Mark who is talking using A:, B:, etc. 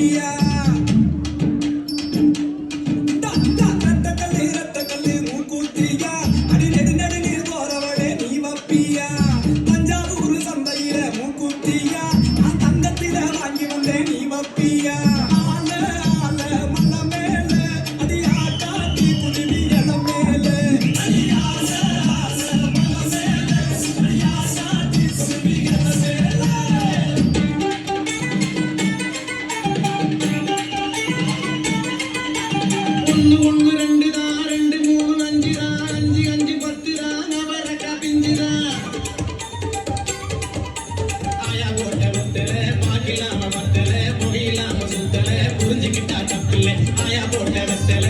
A: வப்பியா ரத்த கல்லு மூக்குத்தியா அடி நெடு நெடு நீர் போறவளே நீ வப்பியா தஞ்சாவூர் சந்தையில மூக்குத்தியா நான் தங்கத்தில வாங்கி வந்தேன் நீ வப்பியா
B: ஒன்று ரெண்டு தான் 2 3 5 தான் 5 5 10 தான் நவரக்கா பிஞ்சுதா ஆயா போட்ட முத்தல மாக்கிலாம மத்தல முகிலாம சுத்தல புரிஞ்சுக்கிட்டா தப்பில்லை ஆயா போட்ட வெத்தல